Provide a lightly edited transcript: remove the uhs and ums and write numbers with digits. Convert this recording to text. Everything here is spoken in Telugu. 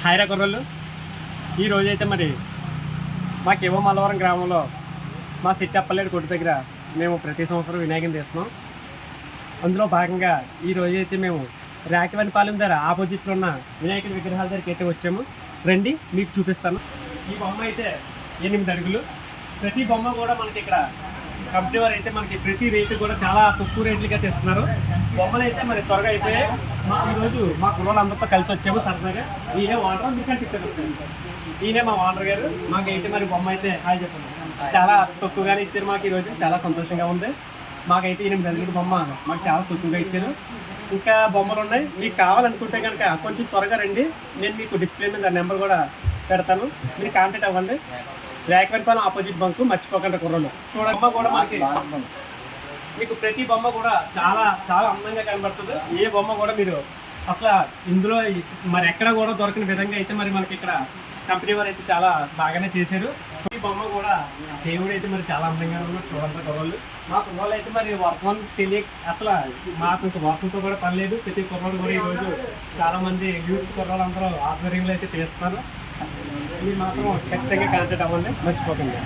హాయిరా కుర్రలు. ఈరోజైతే మరి మాకేమో మల్లవరం గ్రామంలో మా సిట్టప్పలేడు కొట్టు దగ్గర మేము ప్రతి సంవత్సరం వినాయకుని తీస్తున్నాం. అందులో భాగంగా ఈరోజైతే మేము రాకివనిపాలెం దగ్గర ఆపోజిట్లో ఉన్న వినాయకుని విగ్రహాల దగ్గరికి అయితే వచ్చాము. రండి మీకు చూపిస్తాను. ఈ బొమ్మ అయితే 8 అడుగులు. ప్రతి బొమ్మ కూడా మనకి ఇక్కడ కంపెనీ వారు అయితే మనకి ప్రతి రేటు కూడా చాలా తక్కువ రేట్లుగా తెస్తున్నారు. బొమ్మలు అయితే మరి త్వరగా అయిపోయాయి. ఈరోజు మా కుర్రోళ్ళందరితో కలిసి వచ్చాము సరదాగా. ఈయనే ఓనర్, మీకు కనిపించారు. ఈయనే మా ఓనర్ గారు. మాకైతే మరి బొమ్మ అయితే హాయ్ చెప్పండి. చాలా తక్కువగానే ఇచ్చారు మాకు. ఈరోజు చాలా సంతోషంగా ఉంది. మాకైతే 8 అడుగుల బొమ్మ మాకు చాలా తక్కువగా ఇచ్చారు. ఇంకా బొమ్మలు ఉన్నాయి. మీకు కావాలనుకుంటే కనుక కొంచెం త్వరగా రండి. నేను మీకు డిస్ప్లే మీద నెంబర్ కూడా పెడతాను, మీరు కాంటాక్ట్ అవ్వండి. రాకివనిపాలెం ఆపోజిట్ బంకు, మర్చిపోకండి కుర్రలు. చూడండి, బొమ్మ కూడా మనకి మీకు ప్రతి బొమ్మ కూడా చాలా చాలా అందంగా కనబడుతుంది. ఏ బొమ్మ కూడా మీరు అసలు ఇందులో మరి ఎక్కడ కూడా దొరకని విధంగా అయితే మరి మనకి ఇక్కడ కంపెనీ వారు అయితే చాలా బాగానే చేశారు. ఈ బొమ్మ కూడా దేవుడు అయితే మరి చాలా అందంగా ఉన్నారు. చూడండి కుర్రోళ్ళు. మా కుర్రోళ్ళు అయితే మరి వర్షం తెలియక అసలు మాకు ఇంకా వర్షంతో కూడా పని లేదు. ప్రతి కుర్రోళ్ళు కూడా ఈరోజు చాలా మంది యూత్ కుర్రోళ్ళు అందరూ ఆధ్వర్యంలో అయితే తీస్తున్నారు. మీరు మాత్రం ఖచ్చితంగా కాంటాక్ట్ అవ్వండి, మర్చిపోకండి.